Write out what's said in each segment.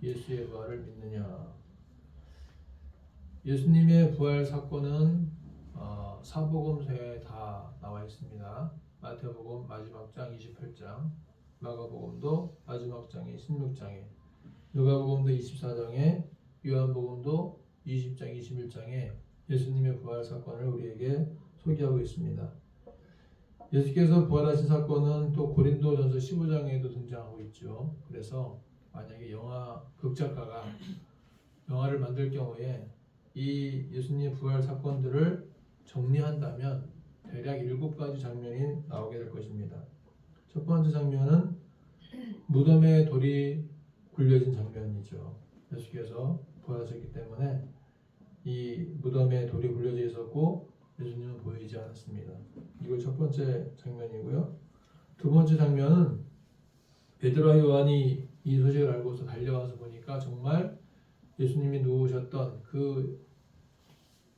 예수의 부활을 믿느냐? 예수님의 부활 사건은 사복음서에 다 나와 있습니다. 마태복음 마지막 장 28장, 마가복음도 마지막 장의 16장에, 누가복음도 24장에, 요한복음도 20장 21장에 예수님의 부활 사건을 우리에게 소개하고 있습니다. 예수께서 부활하신 사건은 또 고린도전서 15장에도 등장하고 있죠. 그래서 만약에 영화 극작가가 영화를 만들 경우에 이 예수님의 부활 사건들을 정리한다면 대략 7가지 장면이 나오게 될 것입니다. 첫 번째 장면은 무덤에 돌이 굴려진 장면이죠. 예수께서 부활하셨기 때문에 이 무덤에 돌이 굴려져 있었고 예수님은 보이지 않았습니다. 이거 첫 번째 장면이고요. 두 번째 장면은 베드로와 요한이 이 소식을 알고서 달려와서 보니까 정말 예수님이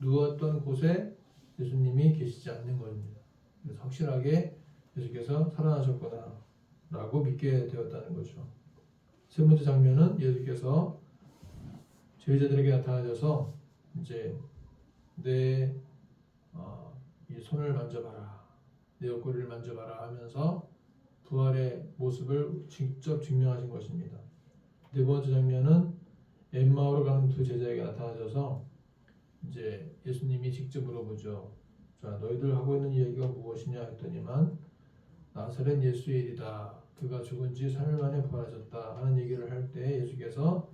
누웠던 곳에 예수님이 계시지 않는 겁니다. 그래서 확실하게 예수께서 살아나셨구나 라고 믿게 되었다는 거죠. 세 번째 장면은 예수께서 제자들에게 나타나셔서 이제 이 손을 만져봐라, 내 옆구리를 만져봐라 하면서 부활의 모습을 직접 증명하신 것입니다. 네 번째 장면은 엠마오로 가는 두 제자에게 나타나셔서 이제 예수님이 직접 물어보죠. 자, 너희들 하고 있는 이야기가 무엇이냐 했더니만 나사렛 예수의 일이다. 그가 죽은 지 3일 만에 부활하셨다 하는 얘기를 할 때 예수께서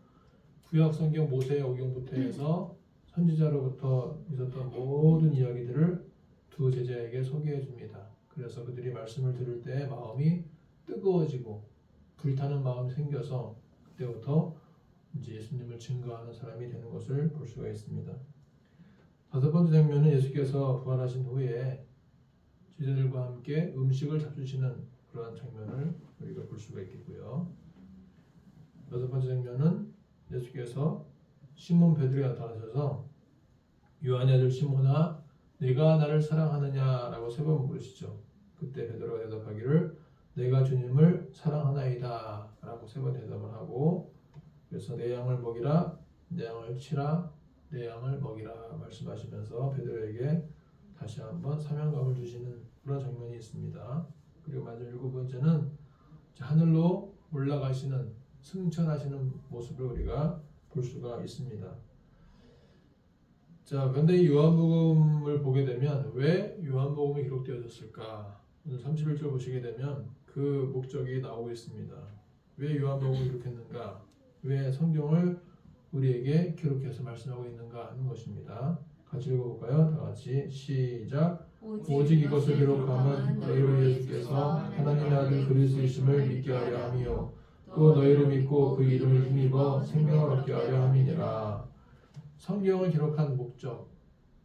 구약 성경 모세의 오경부터 해서 선지자로부터 있었던 모든 이야기들을 두 제자에게 소개해 줍니다. 그래서 그들이 말씀을 들을 때 마음이 뜨거워지고 불타는 마음이 생겨서 그때부터 이제 예수님을 증거하는 사람이 되는 것을 볼 수가 있습니다. 다섯 번째 장면은 예수께서 부활하신 후에 제자들과 함께 음식을 잡수시는 그러한 장면을 우리가 볼 수가 있겠고요. 여섯 번째 장면은 예수께서 시몬 베드로에게 나타나셔서 요한의 아들 시몬아 내가 나를 사랑하느냐라고 세 번 물으시죠. 그때 베드로가 대답하기를 내가 주님을 사랑하나이다 라고 세 번 대답을 하고 그래서 내 양을 먹이라, 내 양을 치라, 내 양을 먹이라 말씀하시면서 베드로에게 다시 한번 사명감을 주시는 그런 장면이 있습니다. 그리고 마지막 7번째는 하늘로 올라가시는 승천하시는 모습을 우리가 볼 수가 있습니다. 자, 그런데 이 요한복음을 보게 되면 왜 요한복음이 기록되어졌을까? 오늘 31절 보시게 되면 그 목적이 나오고 있습니다. 왜 요한복음을 기록했는가? 왜 성경을 우리에게 기록해서 말씀하고 있는가 하는 것입니다. 같이 읽어볼까요? 다 같이 시작. 오직 이것을 기록함은 너희로 예수께서 하나님의 아들 그리스도이심을 믿게 하려 함이요 또 너희를 믿고 그 이름을 힘입어 생명을 얻게 하려 함이니라. 성경을 기록한 목적,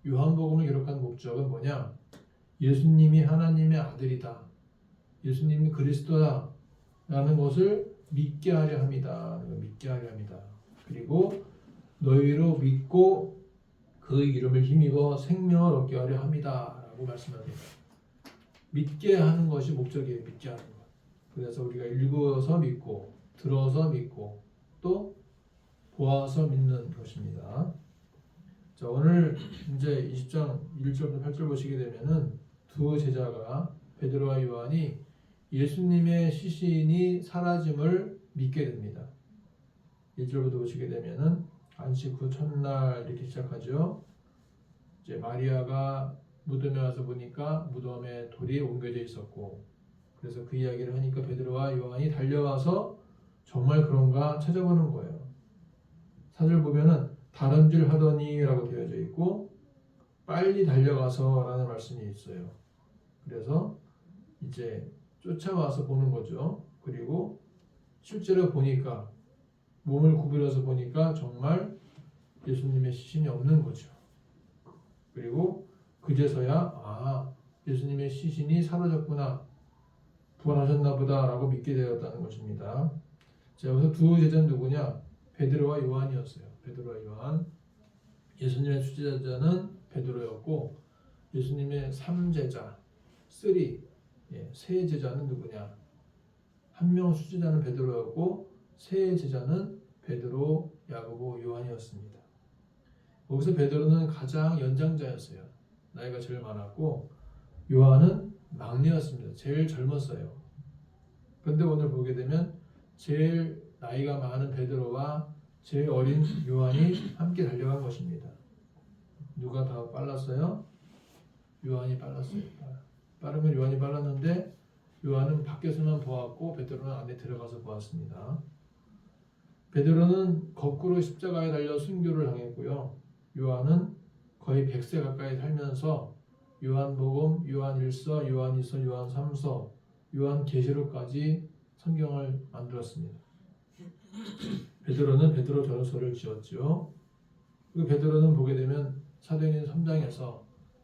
요한복음을 기록한 목적은 뭐냐? 예수님이 하나님의 아들이다, 예수님이 그리스도다 라는 것을 믿게 하려 합니다. 믿게 하려 합니다. 그리고 너희로 믿고 그 이름을 힘입어 생명을 얻게 하려 합니다 라고 말씀합니다. 믿게 하는 것이 목적이에요. 믿게 하는 것. 그래서 우리가 읽어서 믿고 들어서 믿고 또 보아서 믿는 것입니다. 자, 오늘 이제 20장 1절부터 8절 보시게 되면은 두 제자가 베드로와 요한이 예수님의 시신이 사라짐을 믿게 됩니다. 1절부터 보시게 되면은 안식 후 첫날 이렇게 시작하죠. 이제 마리아가 무덤에 와서 보니까 무덤에 돌이 옮겨져 있었고, 그래서 그 이야기를 하니까 베드로와 요한이 달려와서 정말 그런가 찾아보는 거예요. 4절 보면은 다름질 하더니 라고 되어져 있고 빨리 달려가서 라는 말씀이 있어요. 그래서 이제 쫓아와서 보는 거죠. 그리고 실제로 보니까 몸을 구부려서 보니까 정말 예수님의 시신이 없는 거죠. 그리고 그제서야 예수님의 시신이 사라졌구나, 부활하셨나 보다 라고 믿게 되었다는 것입니다. 자, 여기서 두 제자는 누구냐? 베드로와 요한이었어요. 베드로와 요한. 예수님의 수제자는 베드로였고 예수님의 3제자, 세 제자는 누구냐? 한 명 수제자는 베드로였고 세 제자는 베드로, 야고보, 요한이었습니다. 거기서 베드로는 가장 연장자였어요. 나이가 제일 많았고 요한은 막내였습니다. 제일 젊었어요. 그런데 오늘 보게 되면 제일 나이가 많은 베드로와 제일 어린 요한이 함께 달려간 것입니다. 누가 더 빨랐어요? 요한이 빨랐어요. 빠른 건 요한이 빨랐는데 요한은 밖에서만 보았고 베드로는 안에 들어가서 보았습니다. 베드로는 거꾸로 십자가에 달려 순교를 당했고요. 요한은 거의 100세 가까이 살면서 요한복음, 요한일서, 요한이서, 요한삼서, 요한계시록까지 성경을 만들었습니다. 베드로는 베드로 전후서를 지었죠. 그리고 베드로는 보게 되면 사도행전 3장에서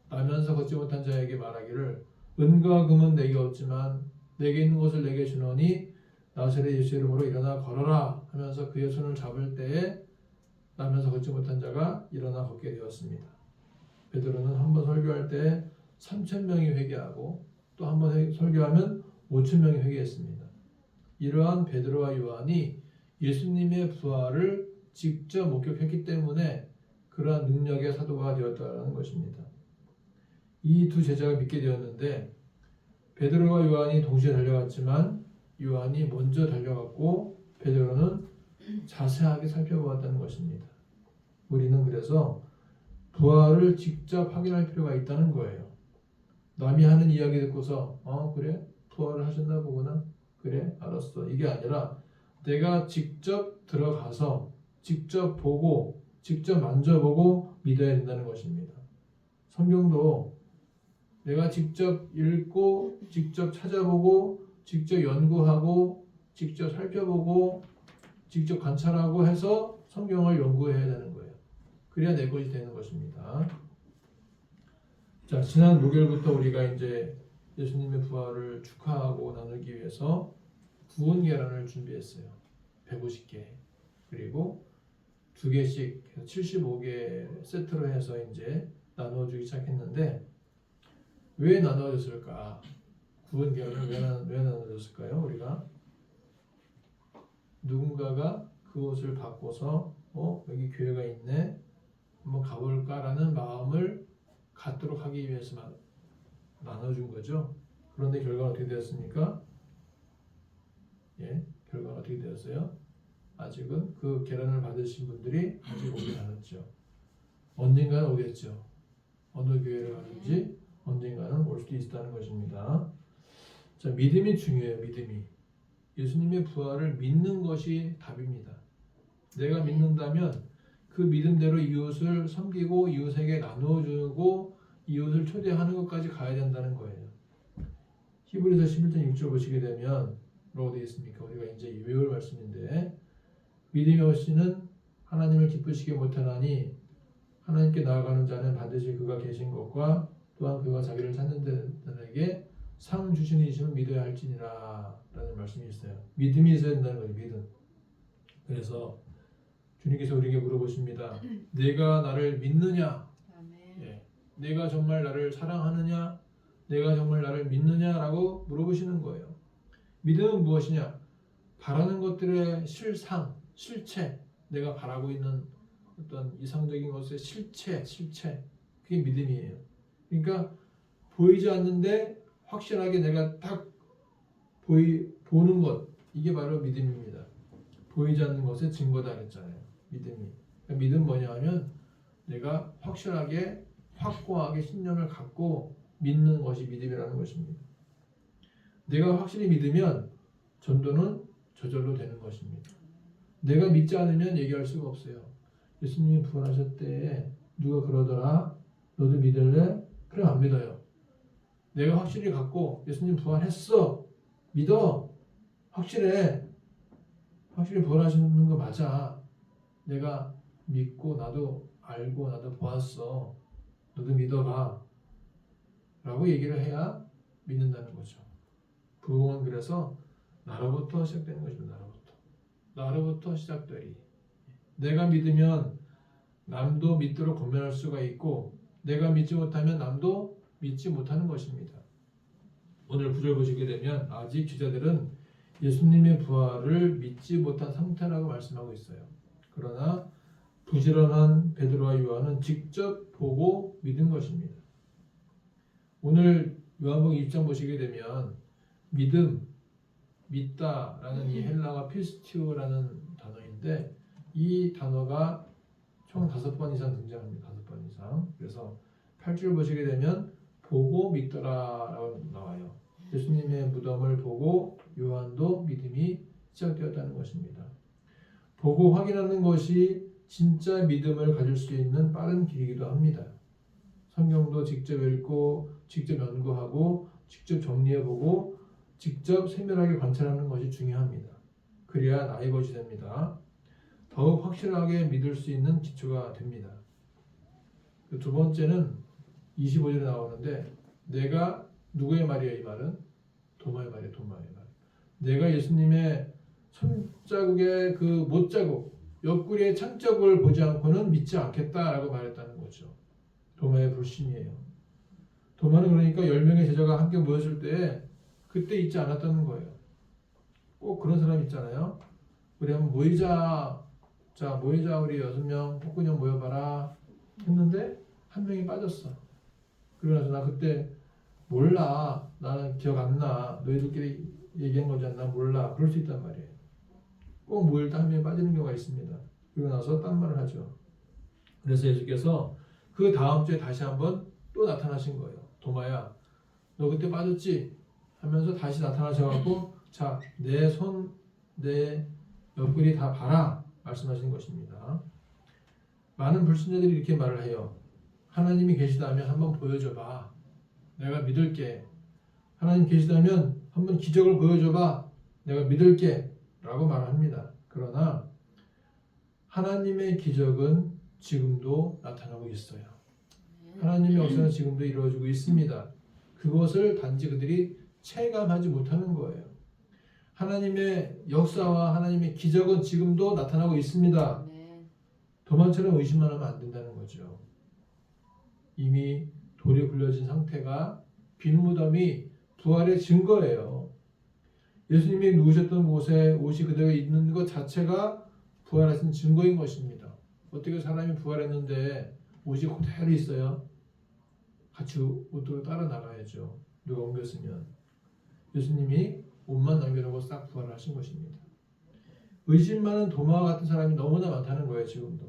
나면서 걷지 못한 자에게 말하기를 은과 금은 내게 없지만 내게 있는 것을 내게 주노니 나사렛 예수 이름으로 일어나 걸어라 하면서 그의 손을 잡을 때에 나면서 걷지 못한 자가 일어나 걷게 되었습니다. 베드로는 한 번 설교할 때 3,000명이 회개하고 또 한 번 설교하면 5,000명이 회개했습니다. 이러한 베드로와 요한이 예수님의 부활을 직접 목격했기 때문에 그러한 능력의 사도가 되었다는 것입니다. 이 두 제자가 믿게 되었는데 베드로와 요한이 동시에 달려갔지만 요한이 먼저 달려갔고 베드로는 자세하게 살펴보았다는 것입니다. 우리는 그래서 부활을 직접 확인할 필요가 있다는 거예요. 남이 하는 이야기 듣고서 그래? 부활을 하셨나 보구나? 그래? 알았어. 이게 아니라 내가 직접 들어가서 직접 보고 직접 만져보고 믿어야 된다는 것입니다. 성경도 내가 직접 읽고 직접 찾아보고 직접 연구하고 직접 살펴보고 직접 관찰하고 해서 성경을 연구해야 되는 거예요. 그래야 내 것이 되는 것입니다. 자, 지난 목요일부터 우리가 이제 예수님의 부활을 축하하고 나누기 위해서 구운 계란을 준비했어요. 150개. 그리고 2개씩 75개 세트로 해서 이제 나눠주기 시작했는데 왜 나눠줬을까? 구운 계란을 왜 나눠줬을까요? 우리가 누군가가 그 옷을 바꿔서 여기 교회가 있네 한번 가볼까라는 마음을 갖도록 하기 위해서만 나눠준 거죠. 그런데 결과는 어떻게 되었습니까? 결과가 어떻게 되었어요? 아직은 그 계란을 받으신 분들이 아직 오지 않았죠. 언젠가는 오겠죠. 어느 교회를 가든지 언젠가는 올 수도 있다는 것입니다. 자, 믿음이 중요해요. 믿음이. 예수님의 부활을 믿는 것이 답입니다. 내가 믿는다면 그 믿음대로 이웃을 섬기고 이웃에게 나누어주고 이웃을 초대하는 것까지 가야 된다는 거예요. 히브리서 11장 6절 보시게 되면 뭐라고 되어 있습니까? 우리가 이제 외울 말씀인데 믿음이 없이는 하나님을 기쁘시게 못하나니 하나님께 나아가는 자는 반드시 그가 계신 것과 또한 그가 자기를 찾는 자들에게 상 주시는 이심을 믿어야 할지니라 라는 말씀이 있어요. 믿음이 있어야 된다는 거예요. 믿음. 그래서 주님께서 우리에게 물어보십니다. 내가 나를 믿느냐? 내가 정말 나를 사랑하느냐? 내가 정말 나를 믿느냐라고 물어보시는 거예요. 믿음은 무엇이냐? 바라는 것들의 실상, 실체, 내가 바라고 있는 어떤 이상적인 것의 실체, 그게 믿음이에요. 그러니까 보이지 않는데 확실하게 내가 딱 보는 것, 이게 바로 믿음입니다. 보이지 않는 것의 증거다 그랬잖아요. 믿음이. 그러니까 믿음 뭐냐 하면 내가 확실하게 확고하게 신념을 갖고 믿는 것이 믿음이라는 것입니다. 내가 확실히 믿으면 전도는 저절로 되는 것입니다. 내가 믿지 않으면 얘기할 수가 없어요. 예수님이 부활하셨대. 누가 그러더라. 너도 믿을래? 그래 안 믿어요. 내가 확실히 갖고 예수님 부활했어. 믿어. 확실해. 확실히 부활하시는 거 맞아. 내가 믿고 나도 알고 나도 보았어. 너도 믿어봐. 라고 얘기를 해야 믿는다는 거죠. 부흥은 그래서 나로부터 시작되는 것입니다. 나로부터 시작되리. 내가 믿으면 남도 믿도록 권면할 수가 있고 내가 믿지 못하면 남도 믿지 못하는 것입니다. 오늘 9절 보시게 되면 아직 제자들은 예수님의 부활을 믿지 못한 상태라고 말씀하고 있어요. 그러나 부지런한 베드로와 요한은 직접 보고 믿은 것입니다. 오늘 요한복음 2장 보시게 되면 믿음, 믿다라는 이 헬라어 피스티오라는 단어인데 이 단어가 총 5번 이상 등장합니다. 5번 이상. 그래서 8절 보시게 되면 보고 믿더라라고 나와요. 예수님의 무덤을 보고 요한도 믿음이 시작되었다는 것입니다. 보고 확인하는 것이 진짜 믿음을 가질 수 있는 빠른 길이기도 합니다. 성경도 직접 읽고 직접 연구하고 직접 정리해보고 직접 세밀하게 관찰하는 것이 중요합니다. 그래야 나의 것이 됩니다. 더욱 확실하게 믿을 수 있는 기초가 됩니다. 두 번째는 25절에 나오는데 내가 누구의 말이에요? 이 말은 도마의 말이에요. 도마의 말. 내가 예수님의 손자국의 그 못자국 옆구리의 창자국을 보지 않고는 믿지 않겠다라고 말했다는 거죠. 도마의 불신이에요. 도마는 그러니까 10명의 제자가 함께 모였을 때 그때 있지 않았다는 거예요. 꼭 그런 사람 있잖아요. 우리 한번 모이자. 자, 모이자. 우리 6명, 폭군형 모여봐라. 했는데 한 명이 빠졌어. 그러면서 나 그때 몰라. 나는 기억 안 나. 너희들끼리 얘기한 거지 않나? 몰라. 그럴 수 있단 말이에요. 꼭 모일 때 한 명이 빠지는 경우가 있습니다. 그러고 나서 딴 말을 하죠. 그래서 예수께서 그 다음 주에 다시 한번 또 나타나신 거예요. 도마야, 너 그때 빠졌지? 하면서 다시 나타나셔갖고 자, 내 손, 내 옆구리 다 봐라 말씀하시는 것입니다. 많은 불신자들이 이렇게 말을 해요. 하나님이 계시다면 한번 보여줘봐. 내가 믿을게. 하나님 계시다면 한번 기적을 보여줘봐. 내가 믿을게. 라고 말합니다. 그러나 하나님의 기적은 지금도 나타나고 있어요. 하나님의 역사는 지금도 이루어지고 있습니다. 그것을 단지 그들이 체감하지 못하는 거예요. 하나님의 역사와 하나님의 기적은 지금도 나타나고 있습니다. 도마처럼 의심만 하면 안 된다는 거죠. 이미 돌이 굴려진 상태가 빈 무덤이 부활의 증거예요. 예수님이 누우셨던 곳에 옷이 그대로 있는 것 자체가 부활하신 증거인 것입니다. 어떻게 사람이 부활했는데 옷이 그대로 있어요? 같이 옷으로 따라 나가야죠. 누가 옮겼으면. 예수님이 옷만 남겨놓고 싹 부활을 하신 것입니다. 의심 많은 도마와 같은 사람이 너무나 많다는 거예요. 지금도.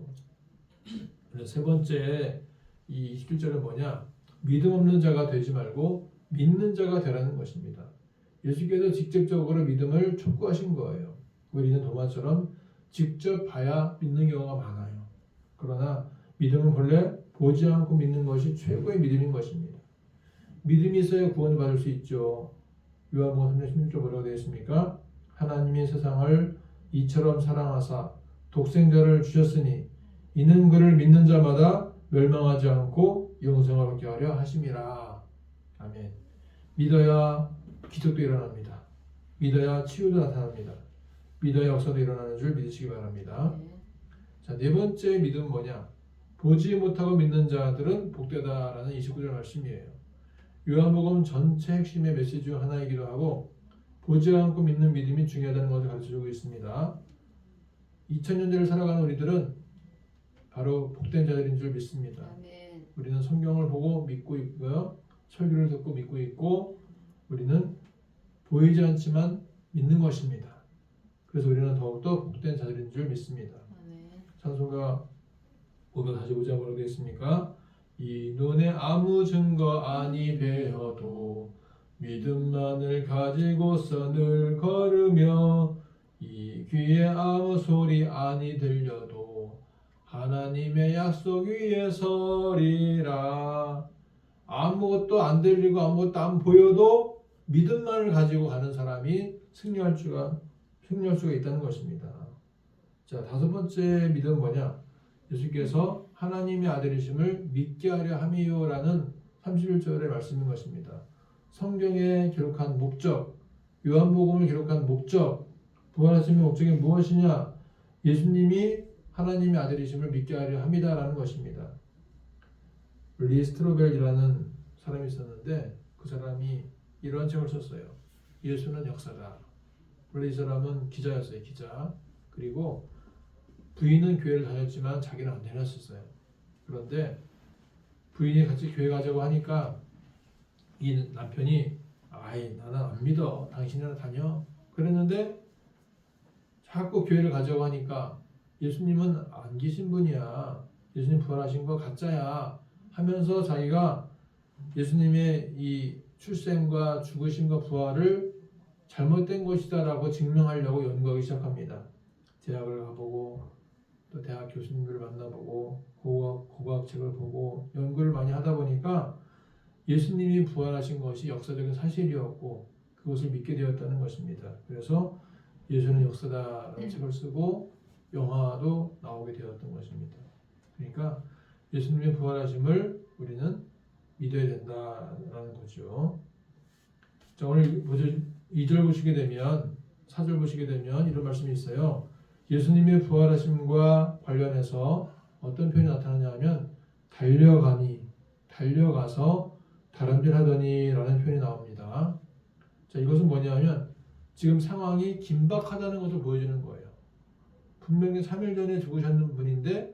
그래서 세 번째 이 21절은 뭐냐? 믿음 없는 자가 되지 말고 믿는 자가 되라는 것입니다. 예수께서 직접적으로 믿음을 촉구하신 거예요. 우리는 도마처럼 직접 봐야 믿는 경우가 많아요. 그러나 믿음은 본래 보지 않고 믿는 것이 최고의 믿음인 것입니다. 믿음이 있어야 구원을 받을 수 있죠. 요한복음 3장 16절 뭐라고 되어 있습니까? 하나님이 세상을 이처럼 사랑하사 독생자를 주셨으니 이는 그를 믿는 자마다 멸망하지 않고 영생을 얻게 하려 하심이라. 아멘. 믿어야 기적도 일어납니다. 믿어야 치유도 나타납니다. 믿어야 역사도 일어나는 줄 믿으시기 바랍니다. 자, 네 번째 믿음은 뭐냐? 보지 못하고 믿는 자들은 복되다라는 29절 말씀이에요. 요한복음 전체 핵심의 메시지 중 하나이기도 하고 보지 않고 믿는 믿음이 중요하다는 것을 가르쳐주고 있습니다. 2000년대를 살아가는 우리들은 바로 복된 자들인 줄 믿습니다. 아멘. 우리는 성경을 보고 믿고 있고요. 설교를 듣고 믿고 있고 우리는 보이지 않지만 믿는 것입니다. 그래서 우리는 더욱더 복된 자들인 줄 믿습니다. 찬송가 545장 뭐라고 되어 있습니까? 이 눈에 아무 증거 아니 배어도 믿음만을 가지고서 늘 걸으며 이 귀에 아무 소리 아니 들려도 하나님의 약속 위에 서리라. 아무것도 안 들리고 아무것도 안 보여도 믿음만을 가지고 가는 사람이 승리할 수가 있다는 것입니다. 자, 다섯 번째 믿음은 뭐냐? 예수께서 하나님의 아들이심을 믿게 하려 함이요라는 31절의 말씀인 것입니다. 성경에 기록한 목적, 요한복음을 기록한 목적, 부활하심의 목적이 무엇이냐? 예수님이 하나님의 아들이심을 믿게 하려 함이다라는 것입니다. 리 스트로벨이라는 사람이 있었는데 그 사람이 이런 책을 썼어요. 예수는 역사다. 원래 이 사람은 기자였어요. 기자. 그리고 부인은 교회를 다녔지만 자기는 안 다녔었어요. 그런데 부인이 같이 교회 가자고 하니까 이 남편이 아이 나는 안 믿어. 당신이나 다녀. 그랬는데 자꾸 교회를 가자고 하니까 예수님은 안 계신 분이야. 예수님 부활하신 거 가짜야. 하면서 자기가 예수님의 이 출생과 죽으심과 부활을 잘못된 것이다라고 증명하려고 연구하기 시작합니다. 대학을 가보고 또 대학 교수님들을 만나보고 고고학책을 보고 연구를 많이 하다 보니까 예수님이 부활하신 것이 역사적인 사실이었고 그것을 믿게 되었다는 것입니다. 그래서 예수는 역사다라는 책을 쓰고 영화도 나오게 되었던 것입니다. 그러니까 예수님의 부활하심을 우리는 믿어야 된다라는 거죠. 자, 오늘 2절 보시게 되면 4절 보시게 되면 이런 말씀이 있어요. 예수님의 부활하심과 관련해서 어떤 표현이 나타나냐 하면 달려가서 다름질하더니 라는 표현이 나옵니다. 자, 이것은 뭐냐면 지금 상황이 긴박하다는 것을 보여주는 거예요. 분명히 3일 전에 죽으셨는 분인데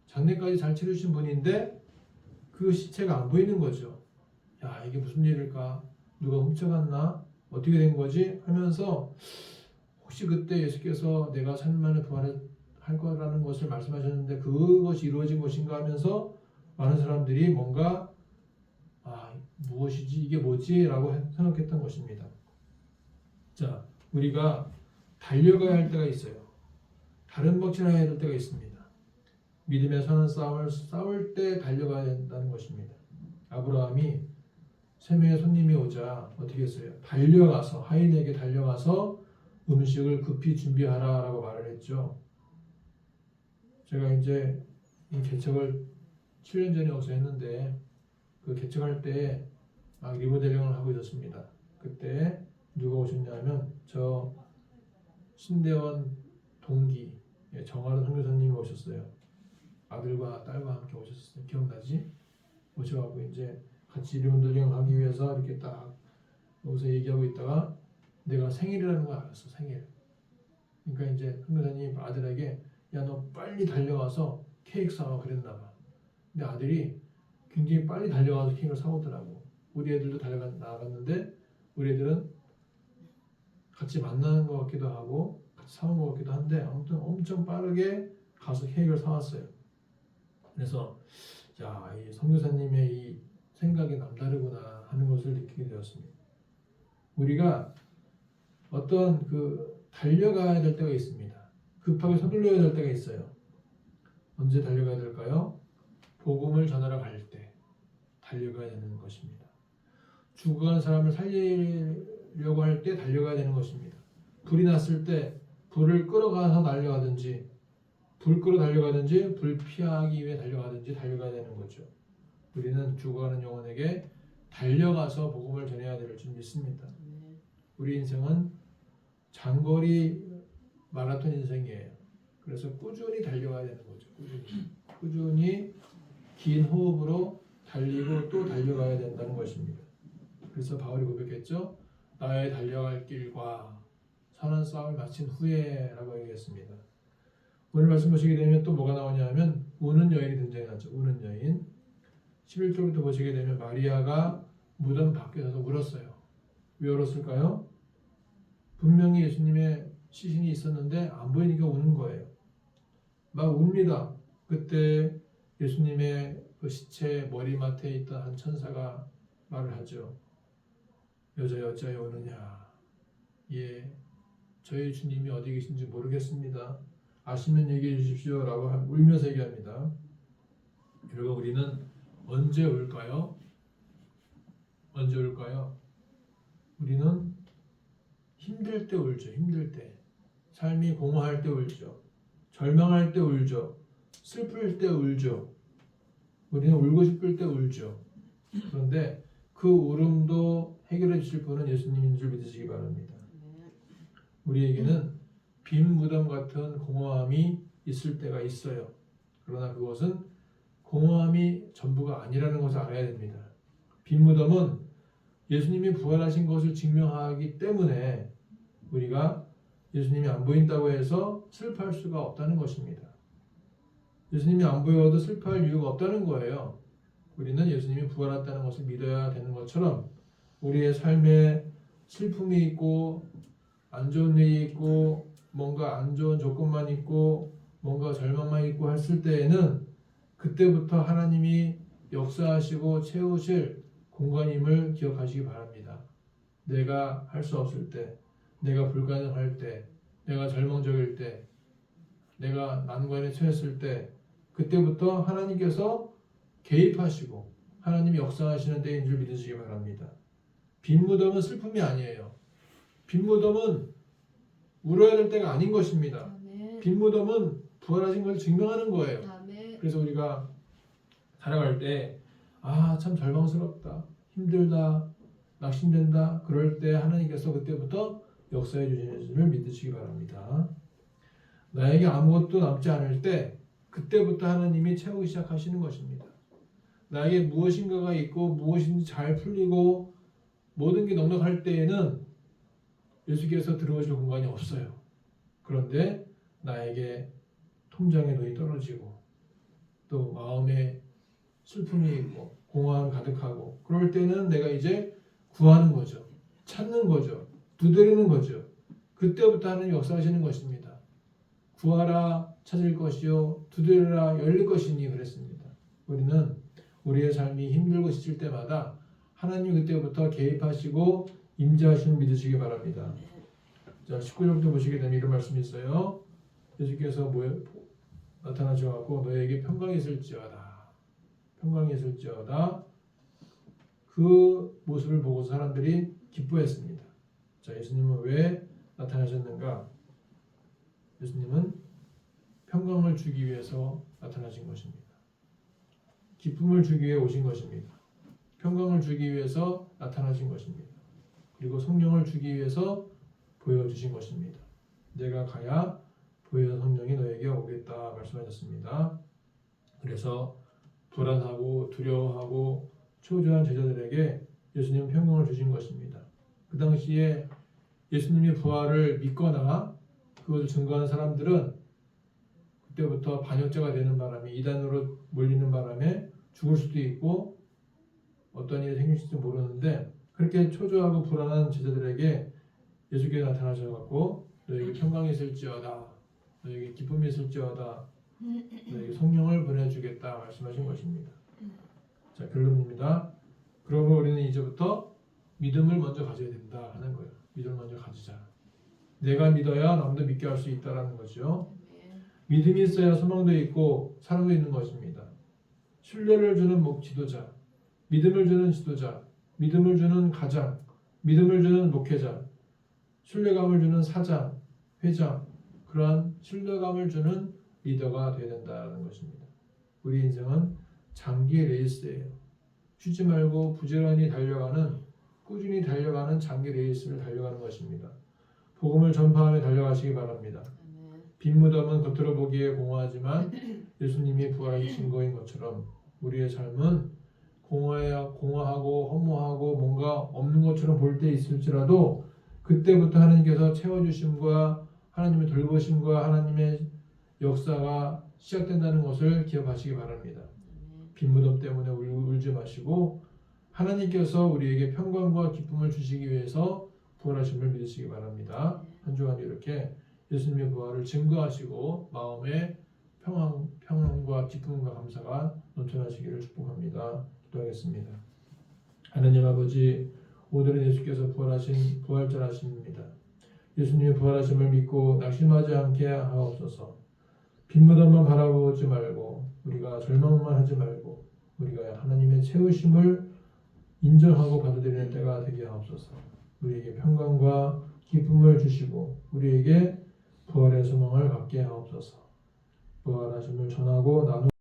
장례까지 잘 치르신 분인데 그 시체가 안 보이는 거죠. 야, 이게 무슨 일일까? 누가 훔쳐갔나? 어떻게 된 거지? 하면서 혹시 그때 예수께서 내가 3일 만에 부활할 거라는 것을 말씀하셨는데 그것이 이루어진 것인가 하면서 많은 사람들이 뭔가 무엇이지? 이게 뭐지? 라고 생각했던 것입니다. 자, 우리가 달려가야 할 때가 있어요. 다른 방식을 해야 될 때가 있습니다. 믿음의 선한 싸움을 싸울 때 달려가야 된다는 것입니다. 아브라함이 3명의 손님이 오자 어떻게 했어요? 하인에게 달려가서 음식을 급히 준비하라 라고 말을 했죠. 제가 이제 이 개척을 7년 전에 와서 했는데 그 개척할 때 막 리모델링을 하고 있었습니다. 그때 누가 오셨냐면 저 신대원 동기 정아른 선교사님이 오셨어요. 아들과 딸과 함께 오셨어요. 기억나지? 오셔가지고 이제 같이 리모델링을 하기 위해서 이렇게 딱 여기서 얘기하고 있다가 내가 생일이라는 걸 알았어. 생일. 그러니까 이제 선교사님 아들에게 야 너 빨리 달려가서 케이크 사와 그랬나 봐. 근데 아들이 굉장히 빨리 달려가서 케이크를 사오더라고. 우리 애들도 나갔는데 우리 애들은 같이 만나는 것 같기도 하고 같이 사온 것 같기도 한데 아무튼 엄청 빠르게 가서 케이크를 사왔어요. 그래서 야, 이 선교사님의 이 생각이 남다르구나 하는 것을 느끼게 되었습니다. 우리가 어떤 달려가야 될 때가 있습니다. 급하게 서둘러야 될 때가 있어요. 언제 달려가야 될까요? 복음을 전하러 갈 때 달려가야 되는 것입니다. 죽어가는 사람을 살리려고 할 때 달려가야 되는 것입니다. 불이 났을 때 불을 끌어가서 달려가든지 불 끌어 달려가든지 불 피하기 위해 달려가든지 달려가야 되는 거죠. 우리는 죽어가는 영혼에게 달려가서 복음을 전해야 될 줄 믿습니다. 우리 인생은 장거리 마라톤 인생이에요. 그래서 꾸준히 달려가야 되는 거죠. 꾸준히 긴 호흡으로 달리고 또 달려가야 된다는 것입니다. 그래서 바울이 고백했죠. 나의 달려갈 길과 선한 싸움을 마친 후에 라고 얘기했습니다. 오늘 말씀 보시게 되면 또 뭐가 나오냐 하면 우는 여인이 등장이 나죠. 우는 여인. 11절부터 보시게 되면 마리아가 무덤 밖에 서서 울었어요. 왜 울었을까요? 분명히 예수님의 시신이 있었는데 안 보이니까 우는 거예요. 막 웁니다. 그때 예수님의 그 시체 머리맡에 있던 한 천사가 말을 하죠. 여자여 어찌하여 우느냐. 예, 저희 주님이 어디 계신지 모르겠습니다. 아시면 얘기해 주십시오 라고 울면서 얘기합니다. 여러분 우리는 언제 울까요? 언제 울까요? 우리는 힘들 때 울죠. 힘들 때. 삶이 공허할 때 울죠. 절망할 때 울죠. 슬플 때 울죠. 우리는 울고 싶을 때 울죠. 그런데 그 울음도 해결해 주실 분은 예수님인 줄 믿으시기 바랍니다. 우리에게는 빈 무덤 같은 공허함이 있을 때가 있어요. 그러나 그것은 공허함이 전부가 아니라는 것을 알아야 됩니다. 빈 무덤은 예수님이 부활하신 것을 증명하기 때문에 우리가 예수님이 안 보인다고 해서 슬퍼할 수가 없다는 것입니다. 예수님이 안 보여도 슬퍼할 이유가 없다는 거예요. 우리는 예수님이 부활했다는 것을 믿어야 되는 것처럼 우리의 삶에 슬픔이 있고 안 좋은 일이 있고 뭔가 안 좋은 조건만 있고 뭔가 절망만 있고 했을 때에는 그때부터 하나님이 역사하시고 채우실 공간임을 기억하시기 바랍니다. 내가 할 수 없을 때, 내가 불가능할 때, 내가 절망적일 때, 내가 난관에 처했을 때 그때부터 하나님께서 개입하시고 하나님이 역사하시는 때인 줄 믿으시기 바랍니다. 빈 무덤은 슬픔이 아니에요. 빈 무덤은 울어야 될 때가 아닌 것입니다. 아멘. 빈 무덤은 부활하신 것을 증명하는 거예요. 아멘. 그래서 우리가 살아갈 때 참 절망스럽다, 힘들다, 낙심된다 그럴 때 하나님께서 그때부터 역사해 주시는 줄을 믿으시기 바랍니다. 나에게 아무것도 남지 않을 때 그때부터 하나님이 채우기 시작하시는 것입니다. 나에게 무엇인가가 있고 무엇인지 잘 풀리고 모든 게 넉넉할 때에는 예수께서 들어오실 공간이 없어요. 그런데 나에게 통장에 돈이 떨어지고 또 마음에 슬픔이 있고 공허함 가득하고 그럴 때는 내가 이제 구하는 거죠. 찾는 거죠. 두드리는 거죠. 그때부터 하나님 역사하시는 것입니다. 구하라 찾을 것이요 두드리라 열릴 것이니 그랬습니다. 우리는 우리의 삶이 힘들고 지칠 때마다 하나님 그때부터 개입하시고 임재하심을 믿으시기 바랍니다. 자, 19절부터 보시게 되면 이런 말씀이 있어요. 예수께서 나타나셔서 너에게 평강이 있을지어다. 평강이 있을지어다. 그 모습을 보고 사람들이 기뻐했습니다. 자, 예수님은 왜 나타나셨는가? 예수님은 평강을 주기 위해서 나타나신 것입니다. 기쁨을 주기 위해 오신 것입니다. 평강을 주기 위해서 나타나신 것입니다. 그리고 성령을 주기 위해서 보여주신 것입니다. 내가 가야 보혜사 성령이 너에게 오겠다 말씀하셨습니다. 그래서 불안하고 두려워하고 초조한 제자들에게 예수님은 평강을 주신 것입니다. 그 당시에 예수님의 부활을 믿거나 그것을 증거하는 사람들은 그때부터 반역자가 되는 바람에 이단으로 몰리는 바람에 죽을 수도 있고 어떤 일이 생길지도 모르는데 그렇게 초조하고 불안한 제자들에게 예수께서 나타나셔서 너에게 평강이 있을지어다, 너에게 기쁨이 있을지어다, 너에게 성령을 보내주겠다 말씀하신 것입니다. 자, 결론입니다. 그러므로 우리는 이제부터 믿음을 먼저 가져야 된다 하는 거예요. 믿음을 먼저 가지자. 내가 믿어야 남도 믿게 할 수 있다라는 거죠. 믿음이 있어야 소망도 있고 사랑도 있는 것입니다. 신뢰를 주는 지도자, 믿음을 주는 지도자, 믿음을 주는 가장, 믿음을 주는 목회자, 신뢰감을 주는 사장, 회장, 그러한 신뢰감을 주는 리더가 되어야 된다는 것입니다. 우리 인생은 장기 레이스예요. 쉬지 말고 부지런히 달려가는, 꾸준히 달려가는 장기 레이스를 달려가는 것입니다. 복음을 전파하며 달려가시기 바랍니다. 빈 무덤은 겉으로 보기에 공허하지만 예수님이 부활의 증거인 것처럼 우리의 삶은 공허하고 허무하고 뭔가 없는 것처럼 볼 때 있을지라도 그때부터 하나님께서 채워주심과 하나님의 돌보심과 하나님의 역사가 시작된다는 것을 기억하시기 바랍니다. 빈 무덤 때문에 울지 마시고 하나님께서 우리에게 평강과 기쁨을 주시기 위해서 부활하심을 믿으시기 바랍니다. 한 주간 이렇게 예수님의 부활을 증거하시고 마음에 평안과 기쁨과 감사가 넘쳐나시기를 축복합니다. 기도하겠습니다. 하나님 아버지, 오늘은 예수께서 부활하신 부활절하심입니다. 예수님의 부활하심을 믿고 낙심하지 않게 하옵소서. 빈 무덤만 바라보지 말고 우리가 절망만 하지 말고 우리가 하나님의 채우심을 인정하고 받아들이는 때가 되게 하옵소서. 우리에게 평강과 기쁨을 주시고 우리에게 부활의 소망을 갖게 하옵소서. 부활하심을 전하고 나누